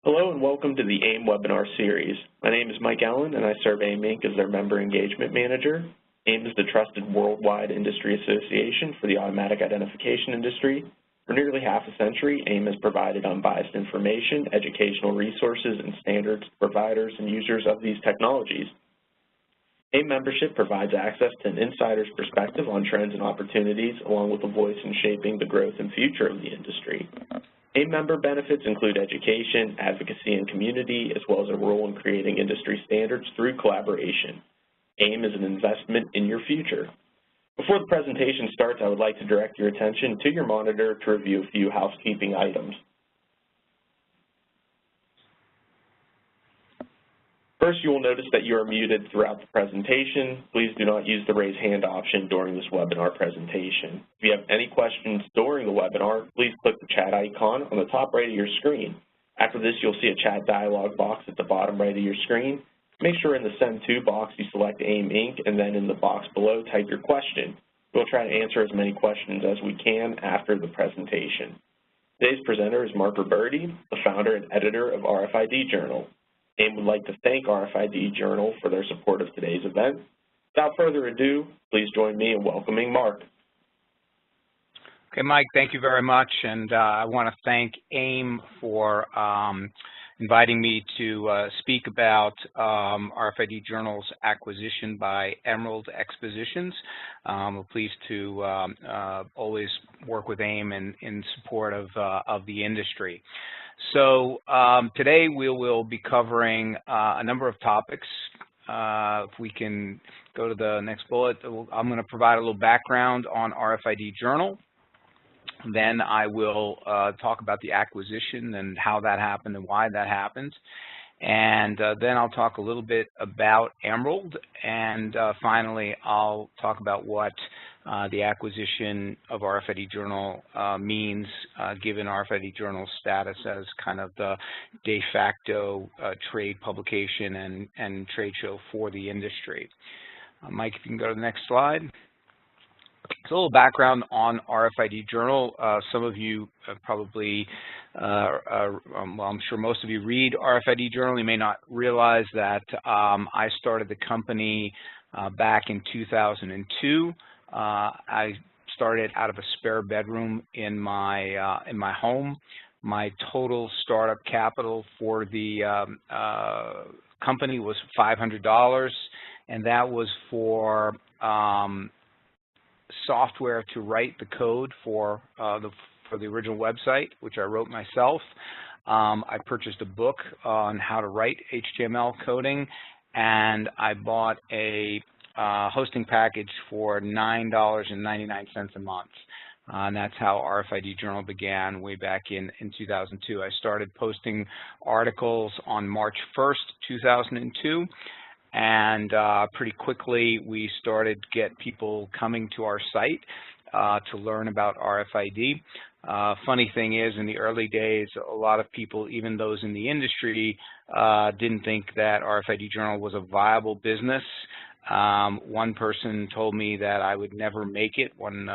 Hello and welcome to the AIM webinar series. My name is Mike Allen and I serve AIM Inc. as their Member Engagement Manager. AIM is the trusted worldwide industry association for the automatic identification industry. For nearly half a century, AIM has provided unbiased information, educational resources, and standards to providers and users of these technologies. AIM membership provides access to an insider's perspective on trends and opportunities, along with a voice in shaping the growth and future of the industry. AIM member benefits include education, advocacy, and community, as well as a role in creating industry standards through collaboration. AIM is an investment in your future. Before the presentation starts, I would like to direct your attention to your monitor to review a few housekeeping items. First, you will notice that you are muted throughout the presentation. Please do not use the raise hand option during this webinar presentation. If you have any questions during the webinar, please click the chat icon on the top right of your screen. After this, you'll see a chat dialog box at the bottom right of your screen. Make sure in the Send To box you select AIM Inc. and then in the box below type your question. We'll try to answer as many questions as we can after the presentation. Today's presenter is Mark Roberti, the founder and editor of RFID Journal. AIM would like to thank RFID Journal for their support of today's event. Without further ado, please join me in welcoming Mark. Okay, Mike, thank you very much, and I want to thank AIM for inviting me to speak about RFID Journal's acquisition by Emerald Expositions. We're pleased to always work with AIM in support of the industry. So today we will be covering a number of topics. If we can go to the next bullet, I'm going to provide a little background on RFID Journal. Then I will talk about the acquisition and how that happened and why that happened. And then I'll talk a little bit about Emerald. And finally, I'll talk about what the acquisition of RFID Journal means, given RFID Journal's status as kind of the de facto trade publication and trade show for the industry. Mike, if you can go to the next slide. So a little background on RFID Journal. Some of you probably, well, I'm sure most of you read RFID Journal. You may not realize that I started the company back in 2002. I started out of a spare bedroom in my home. My total startup capital for the company was $500, and that was for software to write the code for the original website, which I wrote myself. I purchased a book on how to write HTML coding, and I bought a hosting package for $9.99 a month. And that's how RFID Journal began way back in 2002. I started posting articles on March 1st, 2002. And pretty quickly, we started to get people coming to our site to learn about RFID. Funny thing is, in the early days, a lot of people, even those in the industry, didn't think that RFID Journal was a viable business. One person told me that I would never make it, one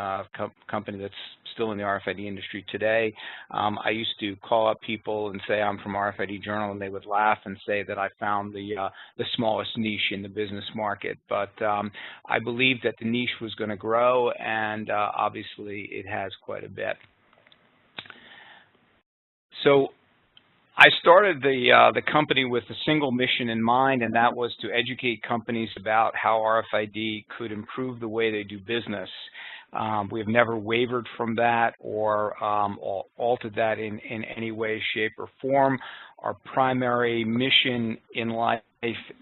company that's still in the RFID industry today. I used to call up people and say I'm from RFID Journal, and they would laugh and say that I found the smallest niche in the business market. But I believed that the niche was going to grow, and obviously it has quite a bit. So I started the company with a single mission in mind, and that was to educate companies about how RFID could improve the way they do business. We have never wavered from that or altered that in any way, shape, or form. Our primary mission in life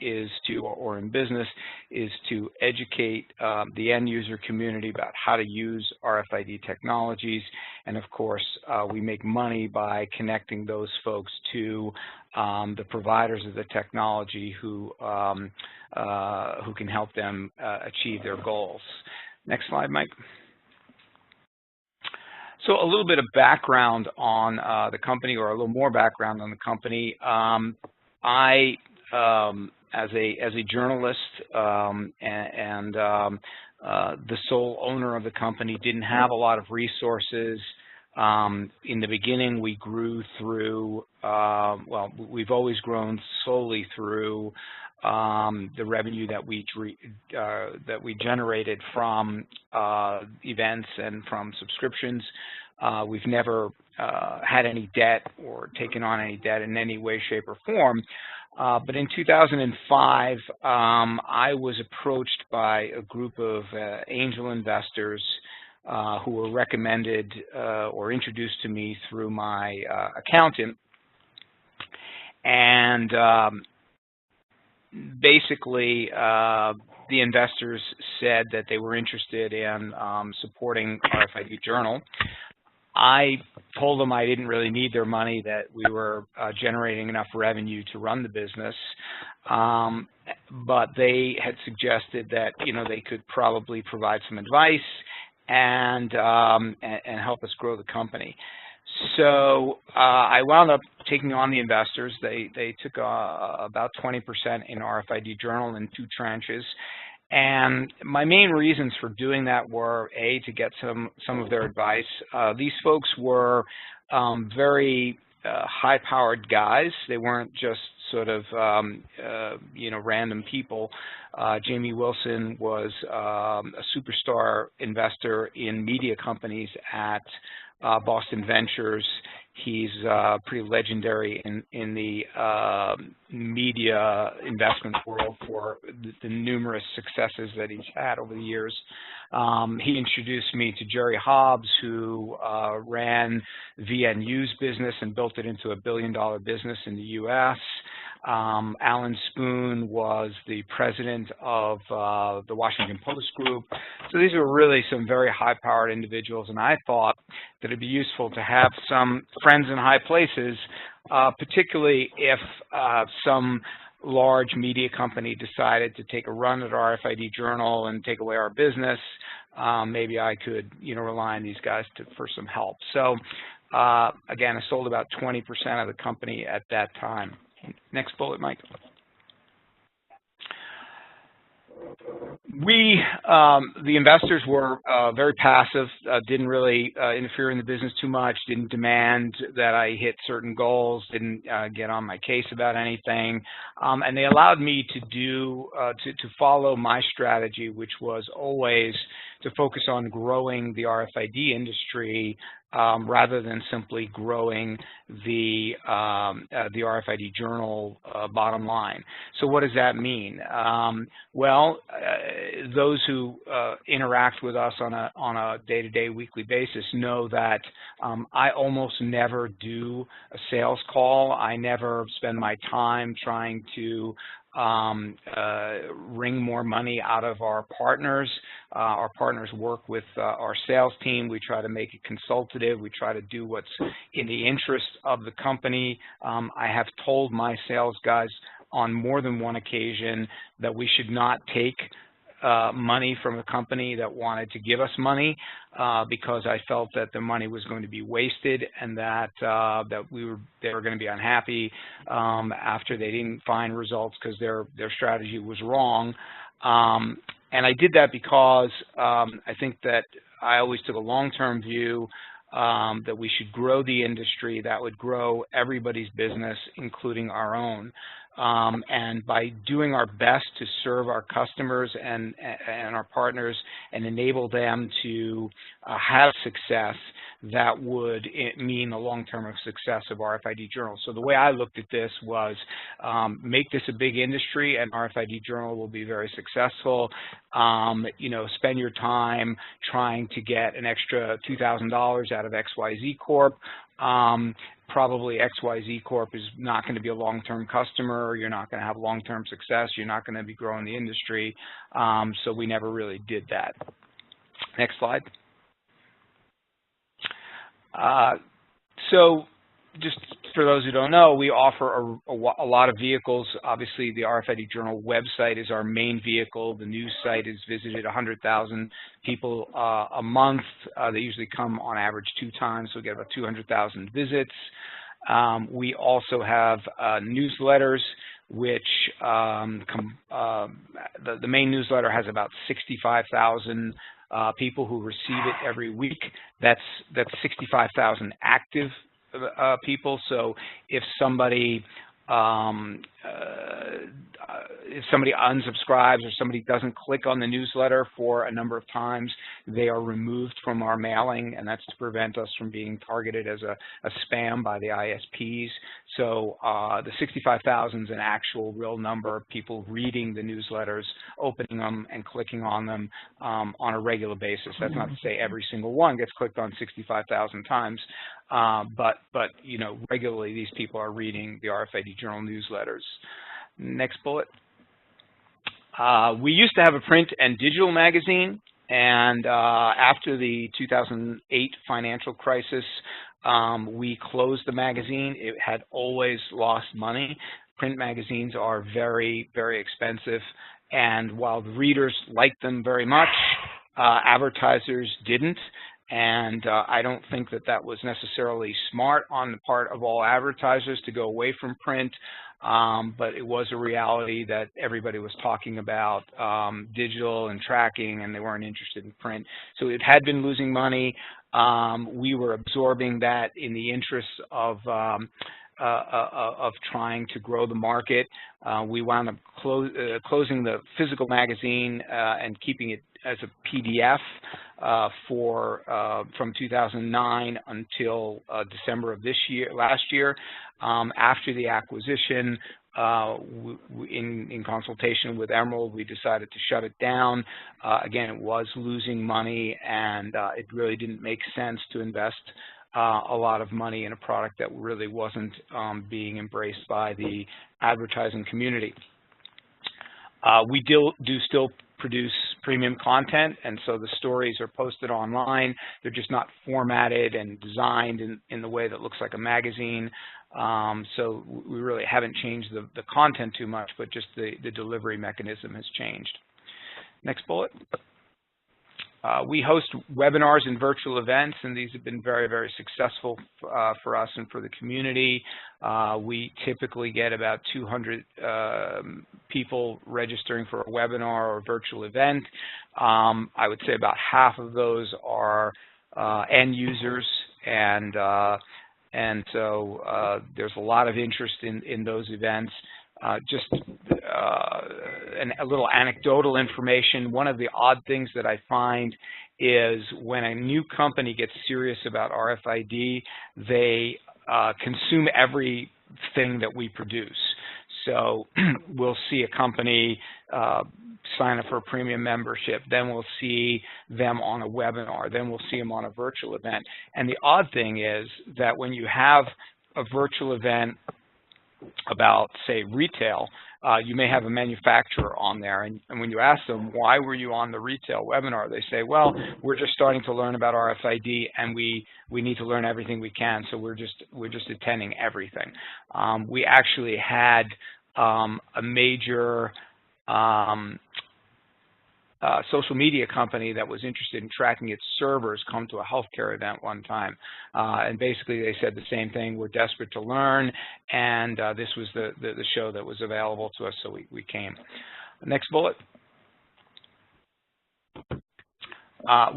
is to, or in business, is to educate the end user community about how to use RFID technologies. And of course, we make money by connecting those folks to the providers of the technology who can help them achieve their goals. Next slide, Mike. So a little bit of background on the company, or a little more background on the company. I, as a journalist and the sole owner of the company, didn't have a lot of resources. In the beginning, we grew through well, we've always grown solely through the revenue that we generated from events and from subscriptions. We've never had any debt or taken on any debt in any way, shape, or form. But in 2005, I was approached by a group of angel investors who were recommended or introduced to me through my accountant. And basically, the investors said that they were interested in supporting RFID Journal. I told them I didn't really need their money, that we were generating enough revenue to run the business. But they had suggested that, they could probably provide some advice and help us grow the company. So I wound up taking on the investors. They took about 20% in RFID Journal in 2 tranches. And my main reasons for doing that were, A, to get some of their advice. These folks were very high-powered guys. They weren't just sort of, random people. Jamie Wilson was a superstar investor in media companies at Boston Ventures. He's pretty legendary in the media investment world for the numerous successes that he's had over the years. He introduced me to Jerry Hobbs, who ran VNU's business and built it into a billion-dollar business in the U.S. Alan Spoon was the president of the Washington Post Group. So these are really some very high-powered individuals, and I thought that it'd be useful to have some friends in high places, particularly if some large media company decided to take a run at RFID Journal and take away our business. Maybe I could, rely on these guys for some help. So again, I sold about 20% of the company at that time. Next bullet, Mike. We, the investors, were very passive, didn't really interfere in the business too much, didn't demand that I hit certain goals, didn't get on my case about anything, and they allowed me to to follow my strategy, which was always to focus on growing the RFID industry rather than simply growing the RFID Journal bottom line. So what does that mean? Well, those who interact with us on a day-to-day, weekly basis know that I almost never do a sales call. I never spend my time trying to wring more money out of our partners. Our partners work with our sales team. We try to make it consultative. We try to do what's in the interest of the company. I have told my sales guys on more than one occasion that we should not take money from a company that wanted to give us money because I felt that the money was going to be wasted and that they were going to be unhappy after they didn't find results because their strategy was wrong. And I did that because I think that I always took a long-term view that we should grow the industry. That would grow everybody's business, including our own. And by doing our best to serve our customers and our partners and enable them to have success, that would mean the long-term success of RFID Journal. So the way I looked at this was make this a big industry and RFID Journal will be very successful. Spend your time trying to get an extra $2,000 out of XYZ Corp. Probably XYZ Corp is not going to be a long-term customer. You're not going to have long-term success. You're not going to be growing the industry. So we never really did that. Next slide. So just for those who don't know, we offer a lot of vehicles. Obviously, the RFID Journal website is our main vehicle. The news site is visited 100,000 people a month. They usually come on average 2 times, so we get about 200,000 visits. We also have newsletters, which the main newsletter has about 65,000 people who receive it every week. That's 65,000 active people. So if somebody unsubscribes or somebody doesn't click on the newsletter for a number of times, they are removed from our mailing, and that's to prevent us from being targeted as a spam by the ISPs. So the 65,000 is an actual real number of people reading the newsletters, opening them and clicking on them on a regular basis. That's not to say every single one gets clicked on 65,000 times, but you know, regularly these people are reading the RFID Journal newsletters. Next bullet. We used to have a print and digital magazine, and after the 2008 financial crisis, we closed the magazine. It had always lost money. Print magazines are very, very expensive, and while the readers liked them very much, advertisers didn't. And I don't think that that was necessarily smart on the part of all advertisers to go away from print, but it was a reality that everybody was talking about digital and tracking, and they weren't interested in print. So it had been losing money. We were absorbing that in the interest of trying to grow the market. We wound up closing the physical magazine and keeping it as a PDF from 2009 until December of last year. After the acquisition, in consultation with Emerald, we decided to shut it down. Again, it was losing money, and it really didn't make sense to invest a lot of money in a product that really wasn't being embraced by the advertising community. We do still produce premium content, and so the stories are posted online. They're just not formatted and designed in the way that looks like a magazine. So we really haven't changed the content too much, but just the delivery mechanism has changed. Next bullet. We host webinars and virtual events, and these have been very, very successful for us and for the community. We typically get about 200 people registering for a webinar or a virtual event. I would say about half of those are end users, and so there's a lot of interest in those events. Just a little anecdotal information. One of the odd things that I find is when a new company gets serious about RFID, they consume everything that we produce. So we'll see a company sign up for a premium membership, then we'll see them on a webinar, then we'll see them on a virtual event. And the odd thing is that when you have a virtual event about, say, retail, you may have a manufacturer on there, and when you ask them, why were you on the retail webinar, they say, well, we're just starting to learn about RFID, and we need to learn everything we can, so we're just attending everything. We actually had a major social media company that was interested in tracking its servers come to a healthcare event one time. And basically they said the same thing, we're desperate to learn, and this was the show that was available to us, so we came. Next bullet.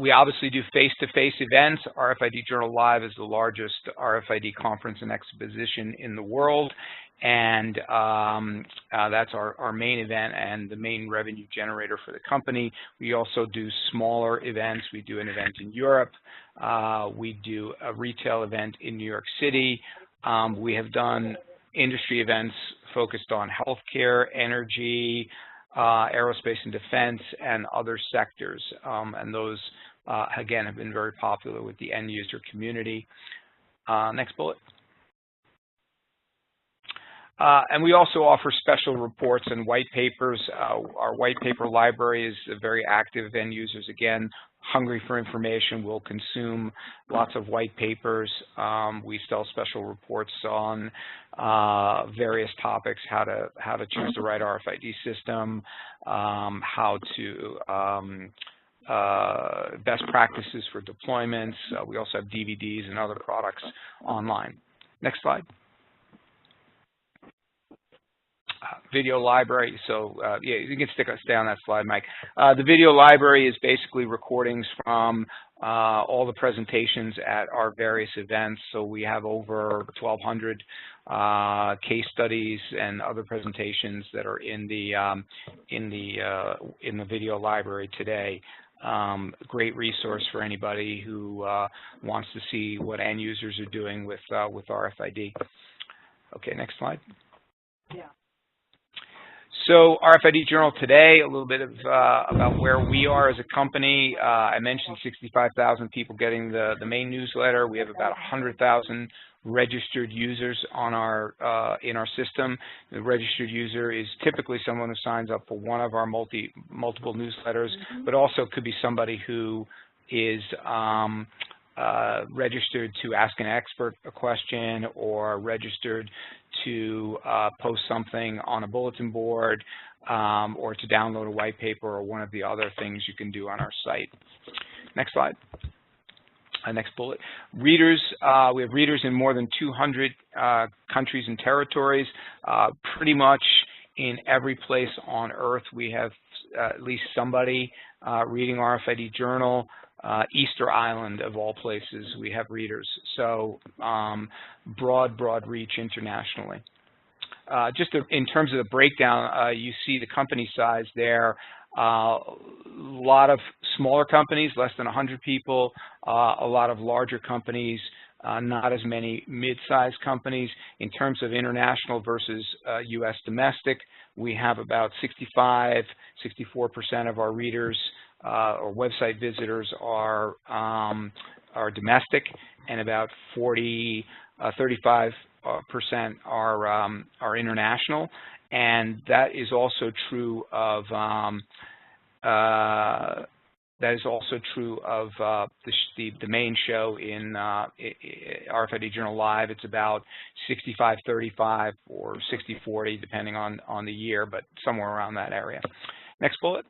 We obviously do face-to-face events. RFID Journal Live is the largest RFID conference and exposition in the world, and that's our main event and the main revenue generator for the company. We also do smaller events. We do an event in Europe. We do a retail event in New York City. We have done industry events focused on healthcare, energy, aerospace and defense, and other sectors. And those, again, have been very popular with the end user community. Next bullet. And we also offer special reports and white papers. Our white paper library is very active. End users, again, hungry for information, will consume lots of white papers. We sell special reports on various topics, how to choose the right RFID system, how to best practices for deployments. We also have DVDs and other products online. Next slide. Video library. So yeah, you can stay on that slide, Mike. The video library is basically recordings from all the presentations at our various events. So we have over 1,200 case studies and other presentations that are in the video library today. Great resource for anybody who wants to see what end users are doing with RFID. Okay, next slide. Yeah. So RFID Journal today, a little bit of about where we are as a company. I mentioned 65,000 people getting the main newsletter. We have about 100,000 registered users on our in our system. The registered user is typically someone who signs up for one of our multiple newsletters, but also could be somebody who is registered to ask an expert a question, or registered to post something on a bulletin board, or to download a white paper, or one of the other things you can do on our site. Next slide. Next bullet. Readers. We have readers in more than 200 countries and territories. Pretty much in every place on Earth we have at least somebody reading RFID Journal. Easter Island, of all places, we have readers. So broad reach internationally. Just in terms of the breakdown, you see the company size there. A lot of smaller companies, less than 100 people, a lot of larger companies, not as many mid-sized companies. In terms of international versus U.S. domestic, we have about 64% of our readers or website visitors are domestic, and about 35% are international. And that is also true of the main show in RFID Journal Live. It's about 65-35 or 60-40, depending on the year, but somewhere around that area. Next bullet.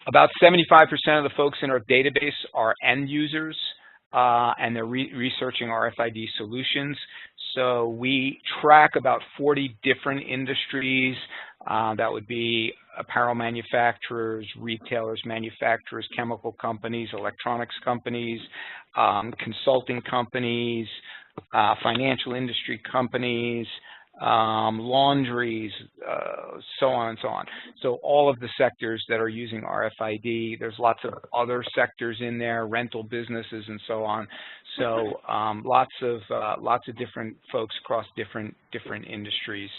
About 75% of the folks in our database are end users, and they're researching RFID solutions. So we track about 40 different industries. That would be apparel manufacturers, retailers, manufacturers, chemical companies, electronics companies, consulting companies, financial industry companies, laundries, so on and so on. So all of the sectors that are using RFID. There's lots of other sectors in there, rental businesses and so on. So lots of different folks across different industries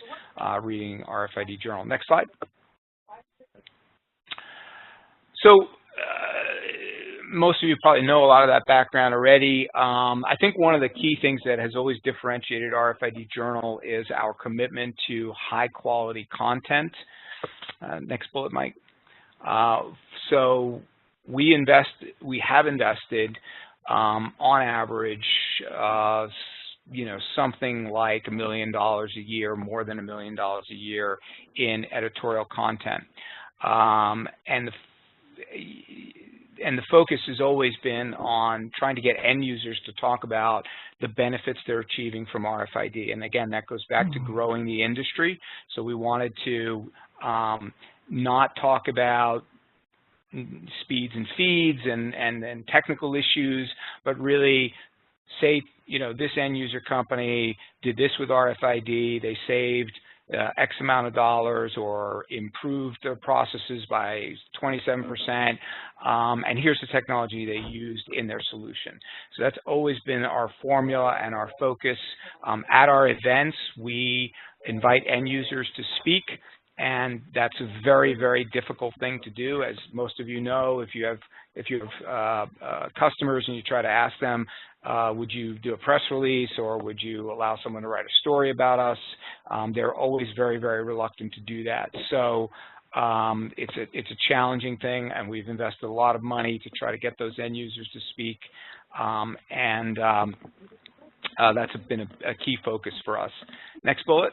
reading RFID Journal. Next slide. So most of you probably know a lot of that background already. I think one of the key things that has always differentiated RFID Journal is our commitment to high quality content. Next bullet, Mike. So we have invested on average, something like $1 million a year, more than $1 million a year in editorial content. And the focus has always been on trying to get end users to talk about the benefits they're achieving from RFID. And again, that goes back to growing the industry. So we wanted to not talk about speeds and feeds and technical issues, but really say, this end user company did this with RFID, they saved X amount of dollars or improved their processes by 27%, and here's the technology they used in their solution. So that's always been our formula and our focus. At our events, we invite end users to speak, and that's a very, very difficult thing to do. As most of you know, if you have customers and you try to ask them, would you do a press release, or would you allow someone to write a story about us? They're always very, very reluctant to do that. So it's a challenging thing, and we've invested a lot of money to try to get those end users to speak, and that's been a key focus for us. Next bullet.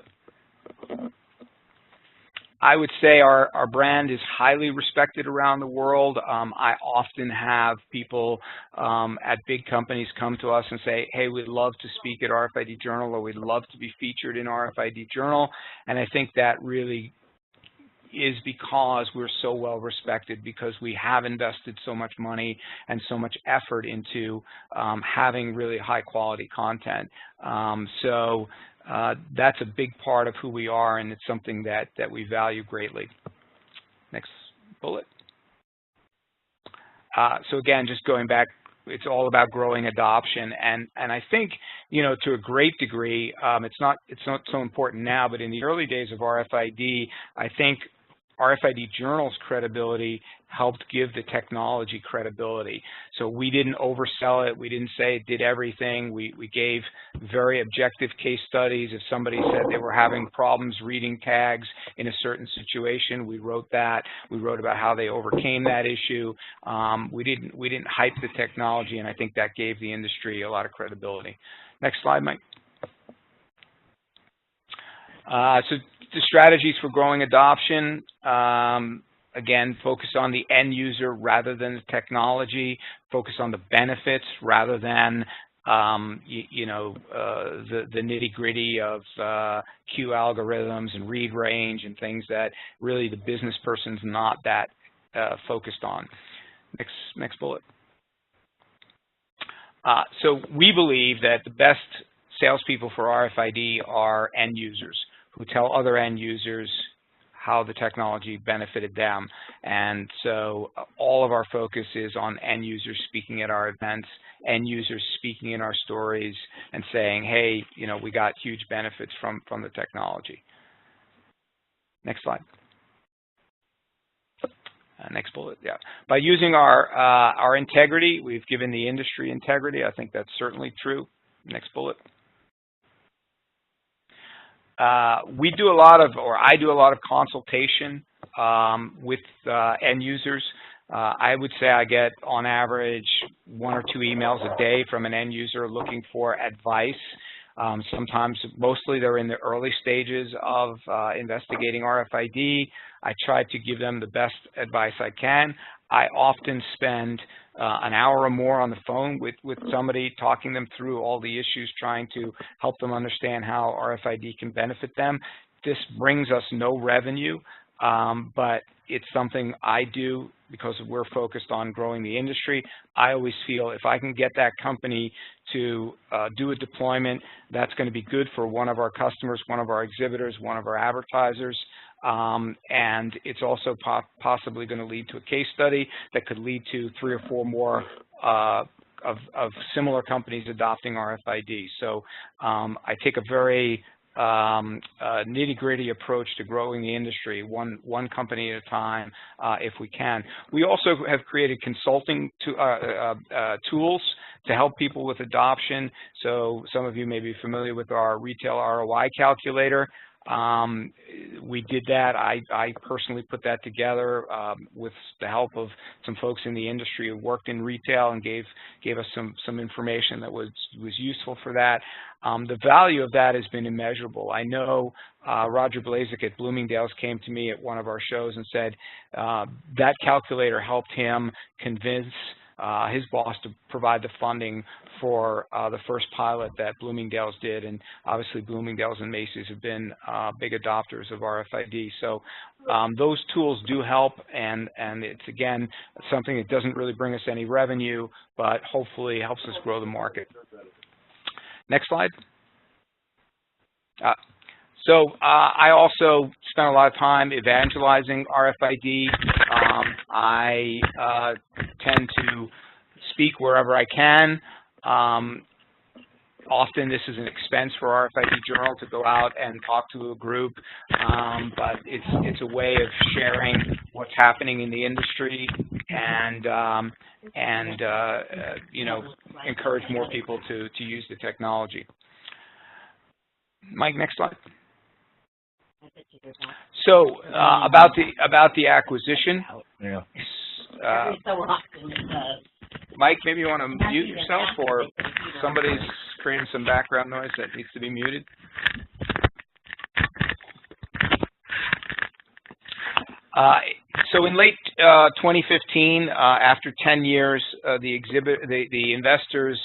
I would say our brand is highly respected around the world. I often have people at big companies come to us and say, hey, we'd love to speak at RFID Journal, or we'd love to be featured in RFID Journal. And I think that really is because we're so well respected, because we have invested so much money and so much effort into having really high quality content. So that's a big part of who we are, and it's something that we value greatly. Next bullet. So again, just going back, it's all about growing adoption, and I think, you know, to a great degree, it's not so important now, but in the early days of RFID, I think RFID Journal's credibility helped give the technology credibility. So we didn't oversell it. We didn't say it did everything. We gave very objective case studies. If somebody said they were having problems reading tags in a certain situation, we wrote that. We wrote about how they overcame that issue. We didn't hype the technology, and I think that gave the industry a lot of credibility. Next slide, Mike. So the strategies for growing adoption, again, focus on the end user rather than the technology, focus on the benefits rather than the nitty-gritty of Q algorithms and read range and things that really the business person's not that focused on. Next bullet. So we believe that the best salespeople for RFID are end users who tell other end users how the technology benefited them. And so all of our focus is on end users speaking at our events, end users speaking in our stories and saying, hey, you know, we got huge benefits from the technology. Next slide. Next bullet, yeah. By using our integrity, we've given the industry integrity. I think that's certainly true. Next bullet. We do a lot of, or I do a lot of consultation with end users. I would say I get, on average, 1 or 2 emails a day from an end user looking for advice. Sometimes, mostly they're in the early stages of investigating RFID. I try to give them the best advice I can. I often spend an hour or more on the phone with somebody, talking them through all the issues, trying to help them understand how RFID can benefit them. This brings us no revenue, but it's something I do because we're focused on growing the industry. I always feel if I can get that company to do a deployment, that's going to be good for one of our customers, one of our exhibitors, one of our advertisers. And it's also possibly going to lead to a case study that could lead to 3 or 4 more of similar companies adopting RFID. So I take a very nitty-gritty approach to growing the industry, one company at a time, if we can. We also have created consulting tools to help people with adoption. So some of you may be familiar with our retail ROI calculator. We did that. I personally put that together with the help of some folks in the industry who worked in retail and gave us some information that was useful for that. The value of that has been immeasurable. I know Roger Blazek at Bloomingdale's came to me at one of our shows and said that calculator helped him convince his boss to provide the funding for the first pilot that Bloomingdale's did, and obviously Bloomingdale's and Macy's have been big adopters of RFID. So those tools do help, and it's, again, something that doesn't really bring us any revenue, but hopefully helps us grow the market. Next slide. So I also spent a lot of time evangelizing RFID. I tend to speak wherever I can. Often this is an expense for RFID Journal to go out and talk to a group, but it's a way of sharing what's happening in the industry and you know, encourage more people to use the technology. Mike, next slide. So about the acquisition. Yeah. Mike, maybe you want to mute yourself, or somebody's creating some background noise that needs to be muted. So in late 2015, after 10 years, the investors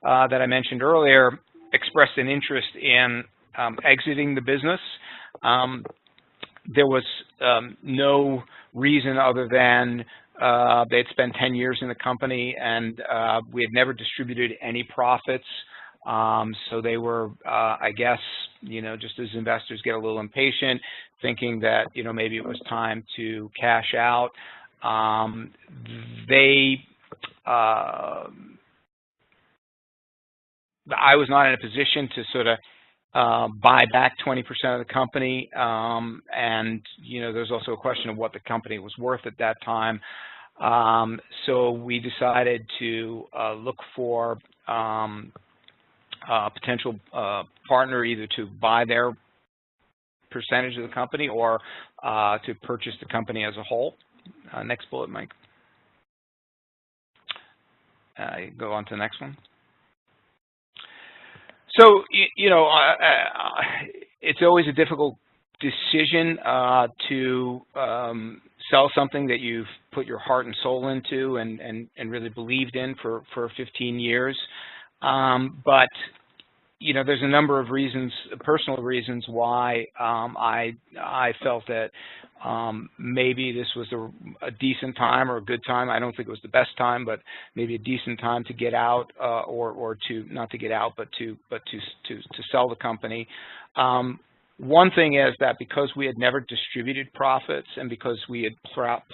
that I mentioned earlier expressed an interest in exiting the business. there was no reason other than they'd spent 10 years in the company, and we had never distributed any profits. So they were, I guess, just as investors get a little impatient, thinking that, maybe it was time to cash out. I was not in a position to sort of buy back 20% of the company, and there's also a question of what the company was worth at that time. So we decided to look for a potential partner, either to buy their percentage of the company or to purchase the company as a whole. Next bullet, Mike. Go on to the next one. So, it's always a difficult decision to sell something that you've put your heart and soul into and really believed in for 15 years. But, there's a number of reasons, personal reasons, why I felt that maybe this was a decent time or a good time. I don't think it was the best time, but maybe a decent time to get out, or to not to get out, but to sell the company. One thing is that because we had never distributed profits and because we had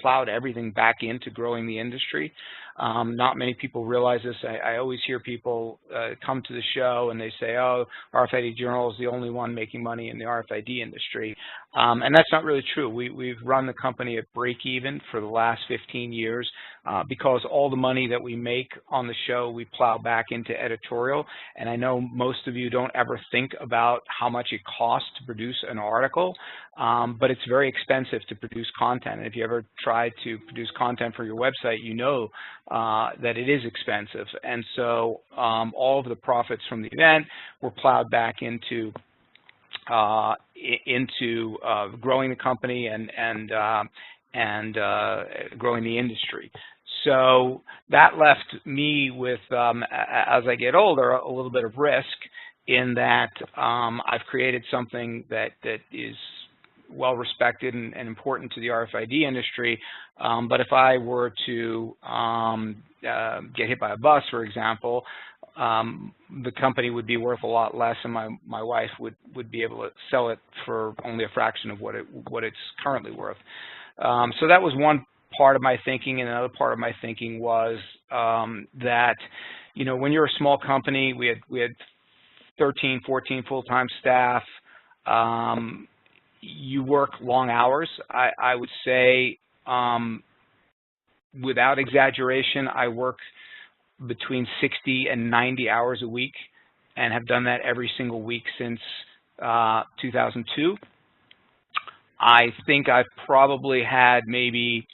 plowed everything back into growing the industry, not many people realize this. I always hear people come to the show and they say, oh, RFID Journal is the only one making money in the RFID industry. And that's not really true. We've run the company at break even for the last 15 years because all the money that we make on the show, we plow back into editorial. And I know most of you don't ever think about how much it costs to produce an article, but it's very expensive to produce content. And if you ever try to produce content for your website, you know that it is expensive. And so all of the profits from the event were plowed back into growing the company and growing the industry. So that left me with, as I get older, a little bit of risk in that I've created something that is well respected and important to the RFID industry. But if I were to get hit by a bus, for example, the company would be worth a lot less, and my wife would be able to sell it for only a fraction of what it's currently worth. So that was one part of my thinking, and another part of my thinking was that when you're a small company, we had 13, 14 full-time staff. You work long hours. I would say, without exaggeration, I work between 60 and 90 hours a week and have done that every single week since 2002. I think I've probably had maybe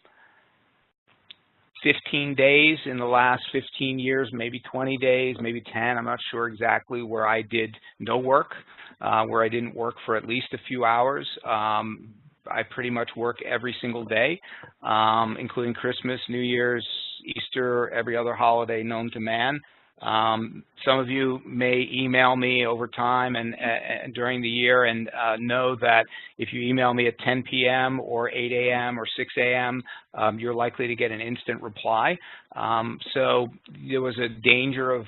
15 days in the last 15 years, maybe 20 days, maybe 10, I'm not sure exactly, where I did no work, where I didn't work for at least a few hours. I pretty much work every single day, including Christmas, New Year's, Easter, every other holiday known to man. Some of you may email me over time and during the year and know that if you email me at 10 p.m. or 8 a.m. or 6 a.m., you're likely to get an instant reply. So there was a danger of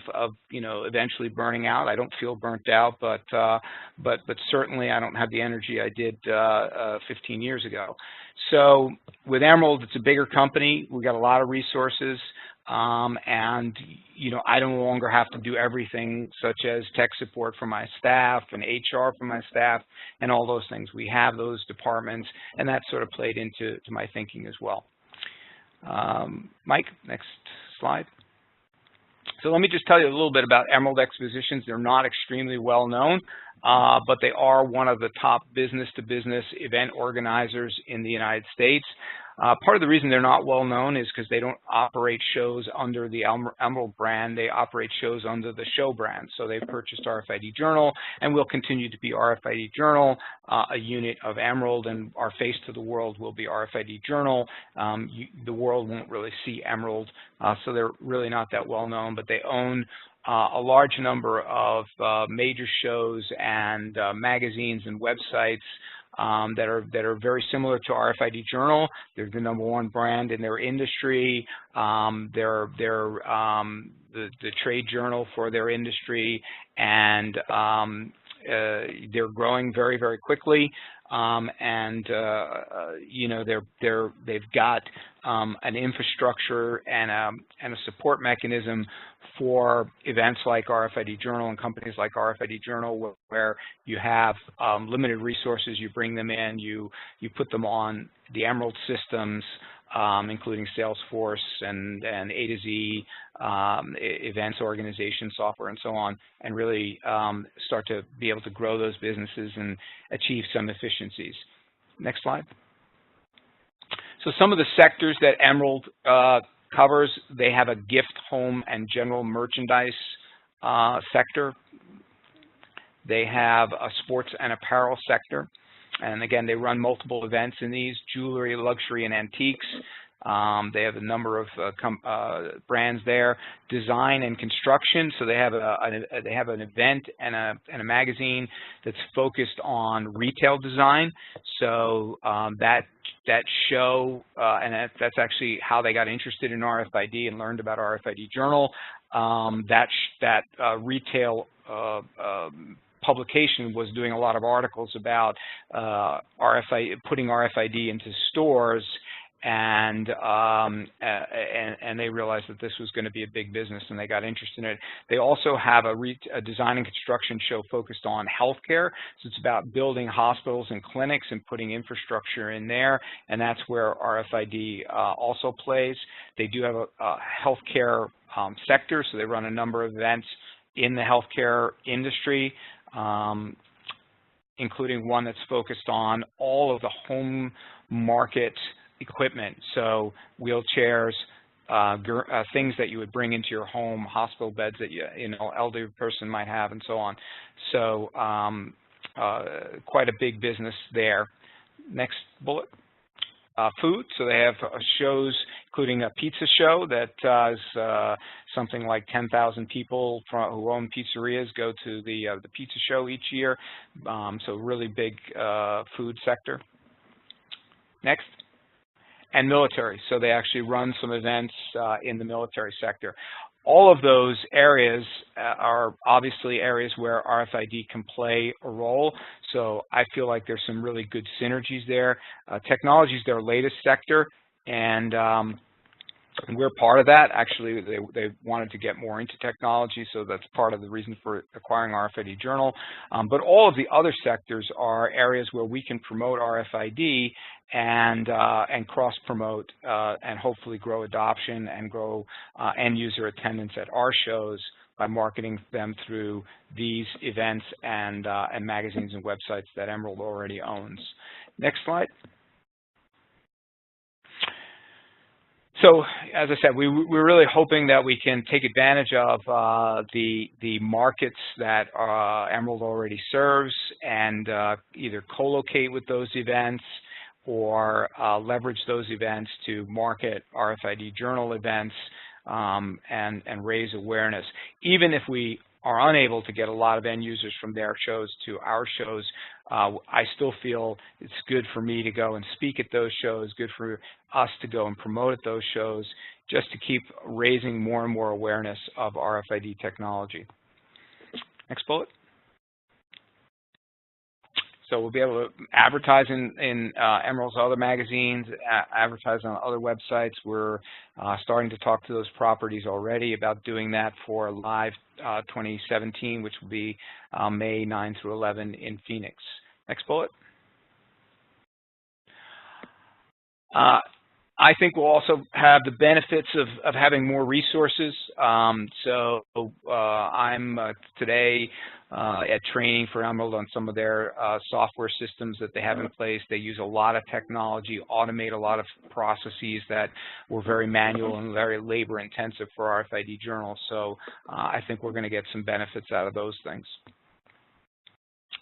eventually burning out. I don't feel burnt out, but certainly I don't have the energy I did 15 years ago. So with Emerald, it's a bigger company. We got a lot of resources. And I no longer have to do everything, such as tech support for my staff and HR for my staff and all those things. We have those departments, and that sort of played into my thinking as well. Mike, next slide. So let me just tell you a little bit about Emerald Expositions. They're not extremely well known, but they are one of the top business-to-business event organizers in the United States. Part of the reason they're not well known is because they don't operate shows under the Emerald brand. They operate shows under the show brand. So they purchased RFID Journal and will continue to be RFID Journal, a unit of Emerald, and our face to the world will be RFID Journal. The world won't really see Emerald, so they're really not that well known, but they own a large number of major shows and magazines and websites that are very similar to RFID Journal. They're the #1 brand in their industry. They're the trade journal for their industry, and they're growing very, very quickly. You know, they've got an infrastructure and a support mechanism for events like RFID Journal and companies like RFID Journal, where you have limited resources. You bring them in, you put them on the Emerald systems, including Salesforce and A to Z events organization software and so on, and really start to be able to grow those businesses and achieve some efficiencies. Next slide. So some of the sectors that Emerald covers, they have a gift, home, and general merchandise sector. They have a sports and apparel sector. And again, they run multiple events in these: jewelry, luxury, and antiques. They have a number of brands there. Design and construction. So they have an event and a magazine that's focused on retail design. So that show, and that's actually how they got interested in RFID and learned about RFID Journal. That retail publication was doing a lot of articles about putting RFID into stores, and they realized that this was going to be a big business, and they got interested in it. They also have a design and construction show focused on healthcare. So it's about building hospitals and clinics and putting infrastructure in there, and that's where RFID also plays. They do have a healthcare sector, so they run a number of events in the healthcare industry, including one that's focused on all of the home market equipment. So wheelchairs, things that you would bring into your home, hospital beds that you know, elderly person might have, and so on. So quite a big business there. Next bullet. Food. So they have shows, including a pizza show that is something like 10,000 people who own pizzerias go to the pizza show each year. So really big food sector. Next. And military. So they actually run some events in the military sector. All of those areas are obviously areas where RFID can play a role. So I feel like there's some really good synergies there. Technology is their latest sector, and we're part of that. Actually, they wanted to get more into technology, so that's part of the reason for acquiring RFID Journal. But all of the other sectors are areas where we can promote RFID and cross-promote and hopefully grow adoption and grow end-user attendance at our shows by marketing them through these events and magazines and websites that Emerald already owns. Next slide. So, as I said, we're really hoping that we can take advantage of the markets that Emerald already serves and either co-locate with those events or leverage those events to market RFID Journal events and raise awareness. Even if we are unable to get a lot of end users from their shows to our shows, I still feel it's good for me to go and speak at those shows, good for us to go and promote at those shows, just to keep raising more and more awareness of RFID technology. Next bullet. So we'll be able to advertise in Emerald's other magazines, advertise on other websites. We're starting to talk to those properties already about doing that for Live 2017, which will be May 9 through 11 in Phoenix. Next bullet. I think we'll also have the benefits of having more resources. I'm today at training for Emerald on some of their software systems that they have in place. They use a lot of technology, automate a lot of processes that were very manual and very labor intensive for RFID Journal. So I think we're going to get some benefits out of those things.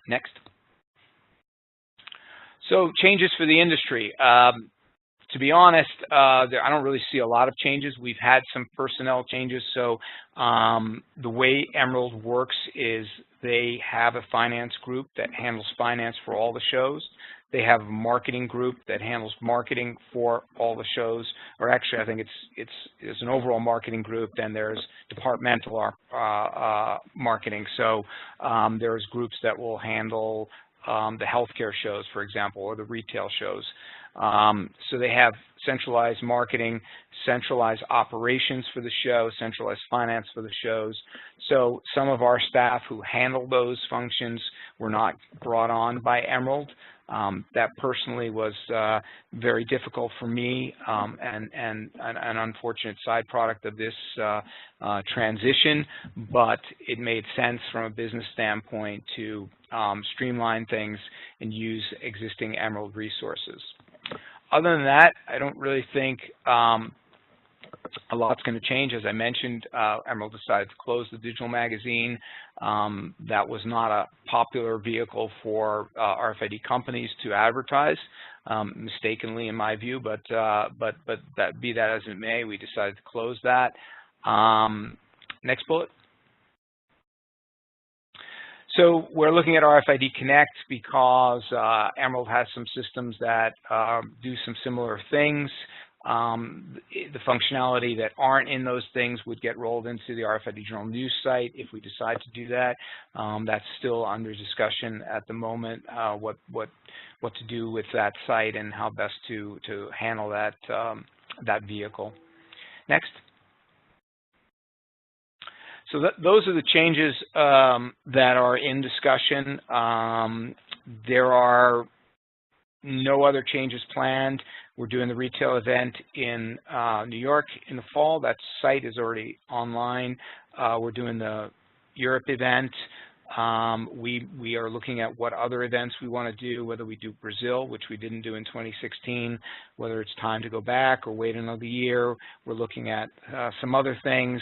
Next. So changes for the industry. To be honest, I don't really see a lot of changes. We've had some personnel changes. So the way Emerald works is they have a finance group that handles finance for all the shows. They have a marketing group that handles marketing for all the shows, or actually I think it's an overall marketing group, then there's departmental marketing. So there's groups that will handle the healthcare shows, for example, or the retail shows. So they have centralized marketing, centralized operations for the show, centralized finance for the shows. So some of our staff who handle those functions were not brought on by Emerald. That personally was very difficult for me, and an unfortunate side product of this transition, but it made sense from a business standpoint to streamline things and use existing Emerald resources. Other than that, I don't really think a lot's going to change. As I mentioned, Emerald decided to close the digital magazine. That was not a popular vehicle for RFID companies to advertise, mistakenly in my view, but that, be that as it may, we decided to close that. Next bullet. So we're looking at RFID Connect because Emerald has some systems that do some similar things. The functionality that aren't in those things would get rolled into the RFID Journal news site if we decide to do that. That's still under discussion at the moment, what to do with that site and how best to handle that that vehicle. Next. So those are the changes that are in discussion. There are no other changes planned. We're doing the retail event in New York in the fall. That site is already online. We're doing the Europe event. We are looking at what other events we want to do, whether we do Brazil, which we didn't do in 2016, whether it's time to go back or wait another year. We're looking at some other things.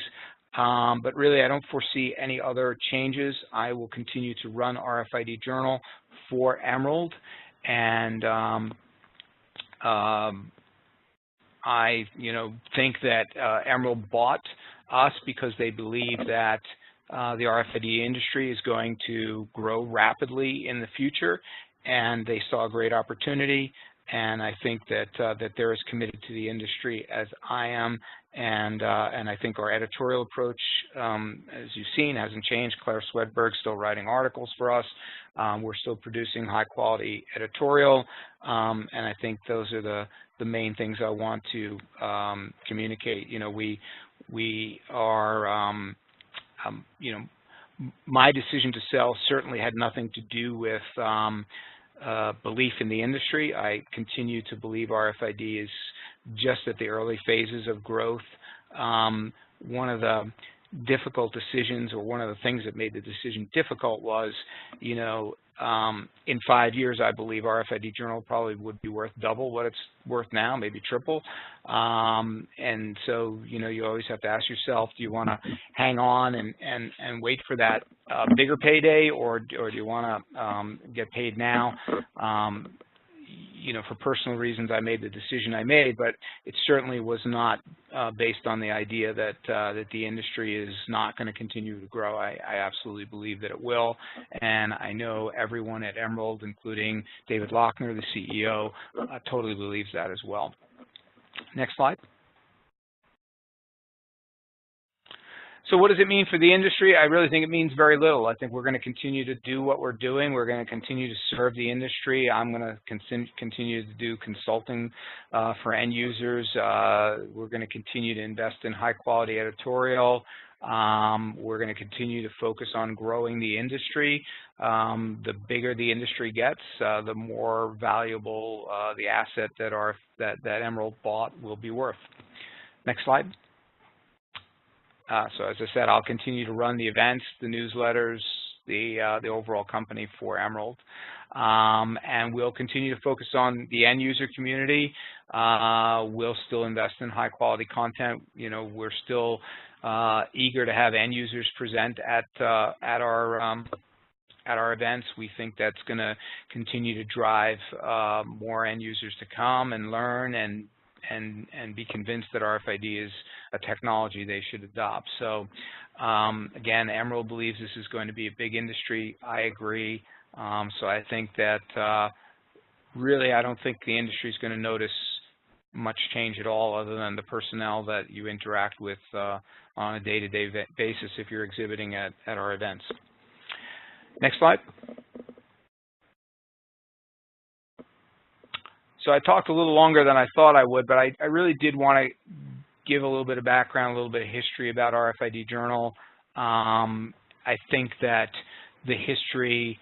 But really, I don't foresee any other changes. I will continue to run RFID Journal for Emerald, and I, think that Emerald bought us because they believe that the RFID industry is going to grow rapidly in the future, and they saw a great opportunity. And I think that that they're as committed to the industry as I am, and I think our editorial approach, as you've seen, hasn't changed. Claire Swedberg's still writing articles for us. We're still producing high-quality editorial, and I think those are the main things I want to communicate. We are, my decision to sell certainly had nothing to do with belief in the industry. I continue to believe RFID is just at the early phases of growth. One of the difficult decisions, or one of the things that made the decision difficult was, in 5 years, I believe RFID Journal probably would be worth double what it's worth now, maybe triple. And so, you always have to ask yourself, do you want to hang on and wait for that bigger payday, or do you want to get paid now? For personal reasons, I made the decision I made, but it certainly was not based on the idea that the industry is not going to continue to grow. I absolutely believe that it will, and I know everyone at Emerald, including David Lochner, the CEO, totally believes that as well. Next slide. So what does it mean for the industry? I really think it means very little. I think we're going to continue to do what we're doing. We're going to continue to serve the industry. I'm going to continue to do consulting for end users. We're going to continue to invest in high-quality editorial. We're going to continue to focus on growing the industry. The bigger the industry gets, the more valuable the asset that Emerald bought will be worth. Next slide. So as I said, I'll continue to run the events, the newsletters, the overall company for Emerald. And we'll continue to focus on the end user community. We'll still invest in high quality content. We're still eager to have end users present at our events. We think that's going to continue to drive more end users to come and learn and and be convinced that RFID is a technology they should adopt. So again, Emerald believes this is going to be a big industry. I agree. So I think that really I don't think the industry is going to notice much change at all other than the personnel that you interact with on a day-to-day basis if you're exhibiting at our events. Next slide. So I talked a little longer than I thought I would, but I really did want to give a little bit of background, a little bit of history about RFID Journal. I think that the history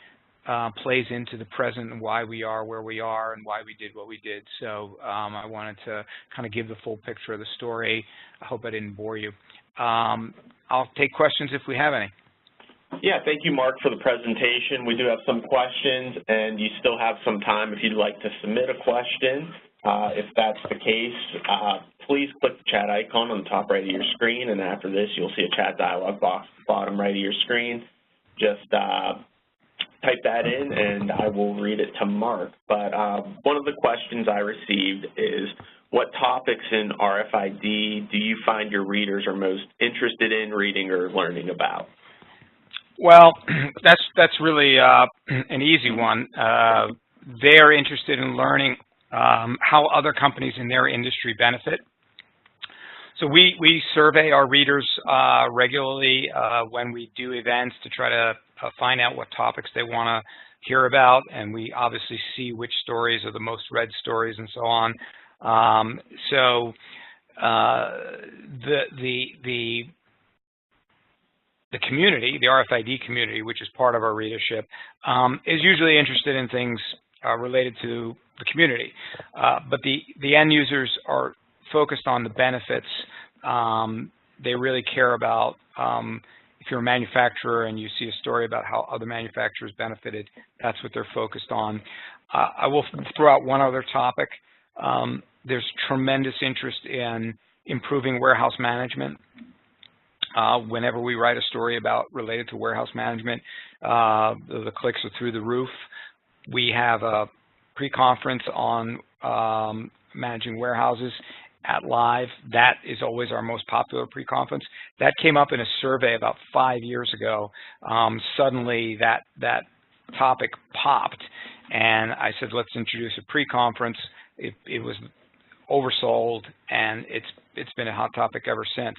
plays into the present and why we are where we are and why we did what we did. So I wanted to kind of give the full picture of the story. I hope I didn't bore you. I'll take questions if we have any. Yeah, thank you, Mark, for the presentation. We do have some questions, and you still have some time if you'd like to submit a question. If that's the case, please click the chat icon on the top right of your screen, and after this, you'll see a chat dialog box at the bottom right of your screen. Just type that in, and I will read it to Mark. But one of the questions I received is, what topics in RFID do you find your readers are most interested in reading or learning about? Well, that's really an easy one. They're interested in learning how other companies in their industry benefit. So we survey our readers regularly when we do events to try to find out what topics they want to hear about, and we obviously see which stories are the most read stories and so on. So the community, the RFID community, which is part of our readership, is usually interested in things related to the community. But the end users are focused on the benefits. They really care about, if you're a manufacturer and you see a story about how other manufacturers benefited, that's what they're focused on. I will throw out one other topic. There's tremendous interest in improving warehouse management. Whenever we write a story related to warehouse management, the clicks are through the roof. We have a pre-conference on managing warehouses at Live. That is always our most popular pre-conference. That came up in a survey about 5 years ago. Suddenly that topic popped, and I said, let's introduce a pre-conference. It was oversold, and it's been a hot topic ever since.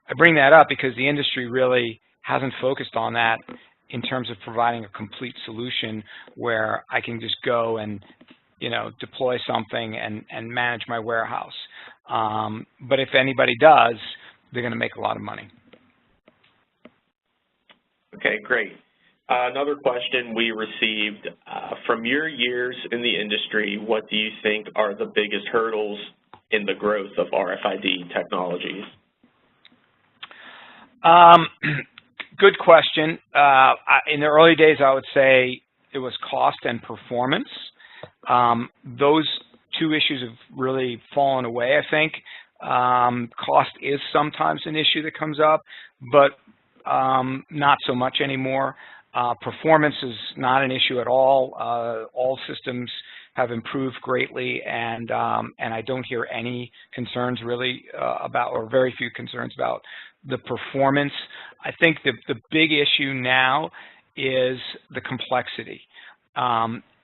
I bring that up because the industry really hasn't focused on that in terms of providing a complete solution where I can just go and deploy something and manage my warehouse. But if anybody does, they're going to make a lot of money. Okay, great. Another question we received, from your years in the industry, what do you think are the biggest hurdles in the growth of RFID technologies? Good question. In the early days, I would say it was cost and performance. Those two issues have really fallen away, I think. Cost is sometimes an issue that comes up, but not so much anymore. Performance is not an issue at all. All systems have improved greatly, and I don't hear any concerns really about, or very few concerns about, the performance. I think the big issue now is the complexity.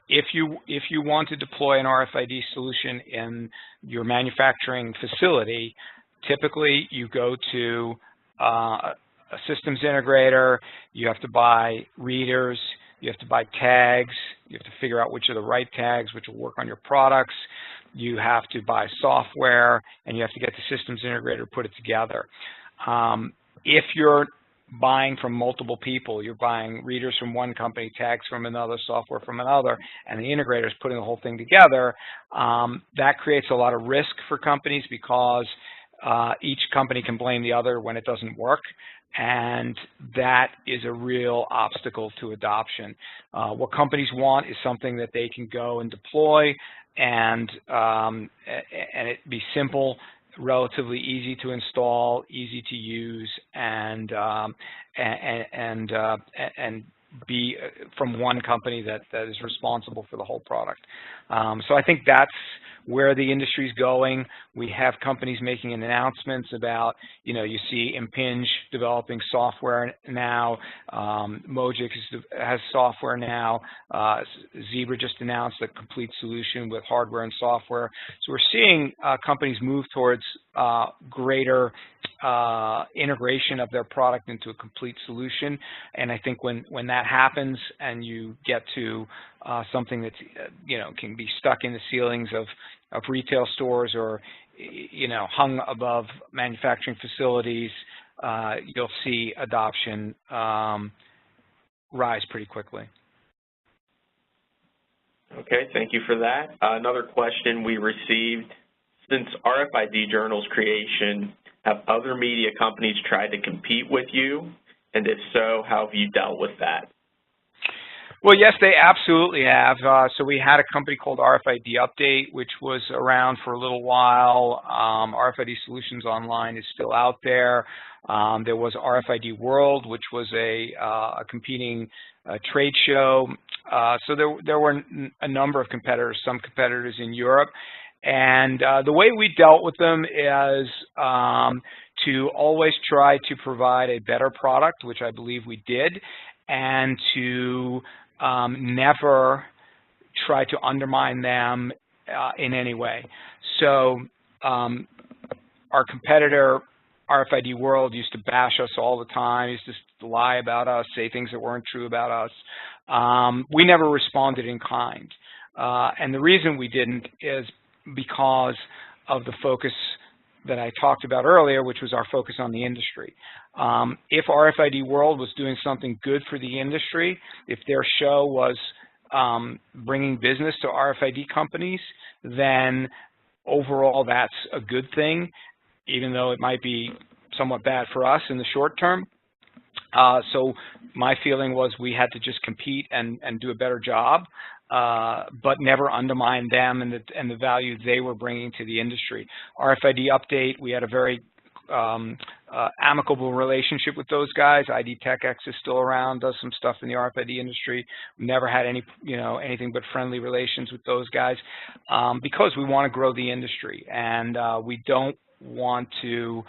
If you want to deploy an RFID solution in your manufacturing facility, typically you go to a systems integrator, you have to buy readers, you have to buy tags, you have to figure out which are the right tags, which will work on your products, you have to buy software, and you have to get the systems integrator to put it together. If you're buying from multiple people, you're buying readers from one company, tags from another, software from another, and the integrator is putting the whole thing together, that creates a lot of risk for companies because each company can blame the other when it doesn't work, and that is a real obstacle to adoption. What companies want is something that they can go and deploy and it be simple, relatively easy to install, easy to use, and be from one company that is responsible for the whole product. So I think that's where the industry is going. We have companies making announcements about, you see Impinj developing software now, Mojix has software now, Zebra just announced a complete solution with hardware and software. So we're seeing companies move towards greater integration of their product into a complete solution, and I think when that happens and you get to something that's can be stuck in the ceilings of retail stores or hung above manufacturing facilities, you'll see adoption rise pretty quickly. Okay, thank you for that. Another question we received: since RFID Journal's creation, have other media companies tried to compete with you? And if so, how have you dealt with that? Well, yes, they absolutely have. So we had a company called RFID Update, which was around for a little while. RFID Solutions Online is still out there. There was RFID World, which was a competing trade show. So there were a number of competitors, some competitors in Europe. And the way we dealt with them is to always try to provide a better product, which I believe we did, and to never try to undermine them in any way. So our competitor, RFID World, used to bash us all the time, used to lie about us, say things that weren't true about us. We never responded in kind. And the reason we didn't is because of the focus that I talked about earlier, which was our focus on the industry. If RFID World was doing something good for the industry, if their show was bringing business to RFID companies, then overall that's a good thing, even though it might be somewhat bad for us in the short term. So my feeling was we had to just compete and do a better job, but never undermine them and the value they were bringing to the industry. RFID Update, we had a very amicable relationship with those guys. ID TechX is still around, does some stuff in the RFID industry. We never had any, anything but friendly relations with those guys because we want to grow the industry, and we don't want to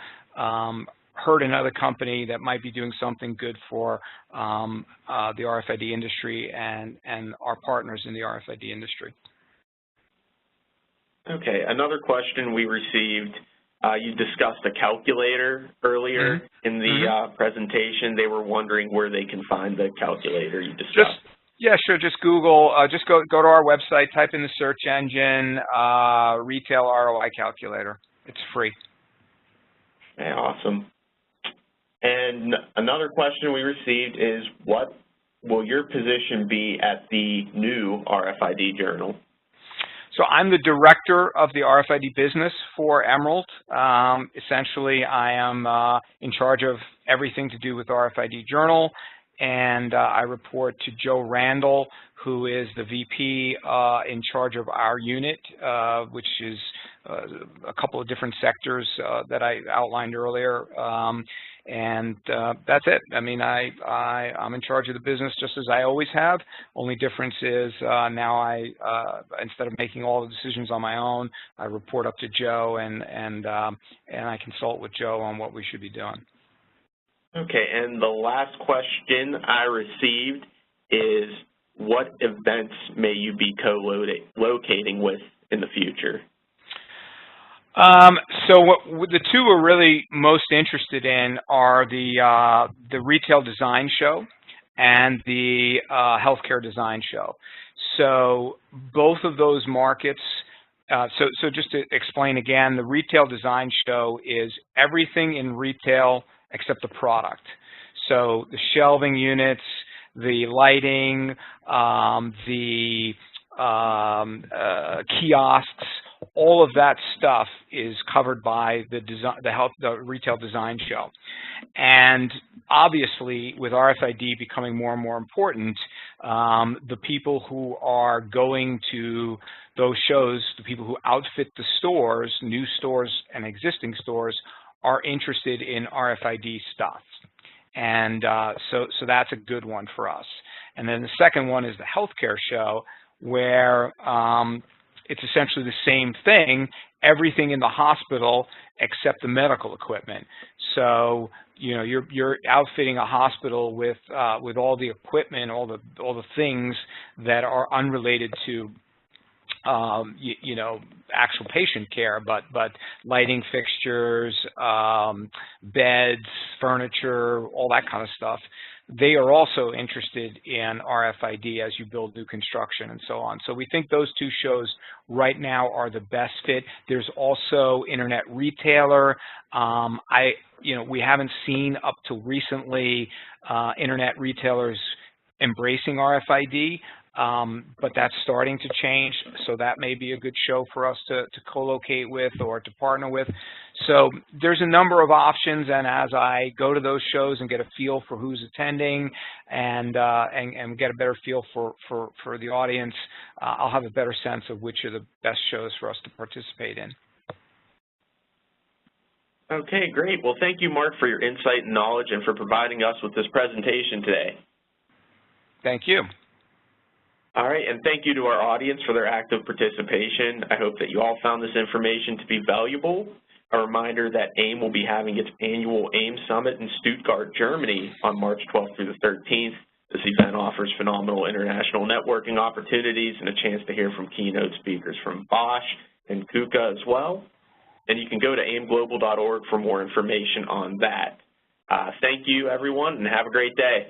hurt another company that might be doing something good for the RFID industry and our partners in the RFID industry. Okay, another question we received, you discussed a calculator earlier in the presentation. They were wondering where they can find the calculator you discussed. Yeah, sure. Just Google, just go to our website, type in the search engine, Retail ROI Calculator. It's free. Okay, awesome. And another question we received is, what will your position be at the new RFID Journal? So I'm the director of the RFID business for Emerald. Essentially, I am in charge of everything to do with RFID Journal, and I report to Joe Randall, who is the VP in charge of our unit, which is a couple of different sectors that I outlined earlier. And that's it. I mean, I'm in charge of the business just as I always have. Only difference is now I, instead of making all the decisions on my own, I report up to Joe and I consult with Joe on what we should be doing. Okay, and the last question I received is, what events may you be co-locating with in the future? So what the two we're really most interested in are the Retail Design Show and the Healthcare Design Show. So both of those markets, so just to explain again, the Retail Design Show is everything in retail except the product. So the shelving units, the lighting, the kiosks, all of that stuff is covered by the Retail Design Show. And obviously, with RFID becoming more and more important, the people who are going to those shows, the people who outfit the stores, new stores and existing stores, are interested in RFID stuff. And so that's a good one for us. And then the second one is the healthcare show, where it's essentially the same thing, everything in the hospital except the medical equipment. So you're outfitting a hospital with all the equipment, all the things that are unrelated to actual patient care, but lighting fixtures, beds, furniture, all that kind of stuff. They are also interested in RFID as you build new construction and so on. So we think those two shows right now are the best fit. There's also Internet Retailer. We haven't seen up till recently Internet retailers embracing RFID. But that's starting to change, so that may be a good show for us to co-locate with or to partner with. So there's a number of options, and as I go to those shows and get a feel for who's attending and get a better feel for the audience, I'll have a better sense of which are the best shows for us to participate in. Okay, great. Well, thank you, Mark, for your insight and knowledge and for providing us with this presentation today. Thank you. All right, and thank you to our audience for their active participation. I hope that you all found this information to be valuable. A reminder that AIM will be having its annual AIM Summit in Stuttgart, Germany on March 12th through the 13th. This event offers phenomenal international networking opportunities and a chance to hear from keynote speakers from Bosch and KUKA as well. And you can go to aimglobal.org for more information on that. Thank you, everyone, and have a great day.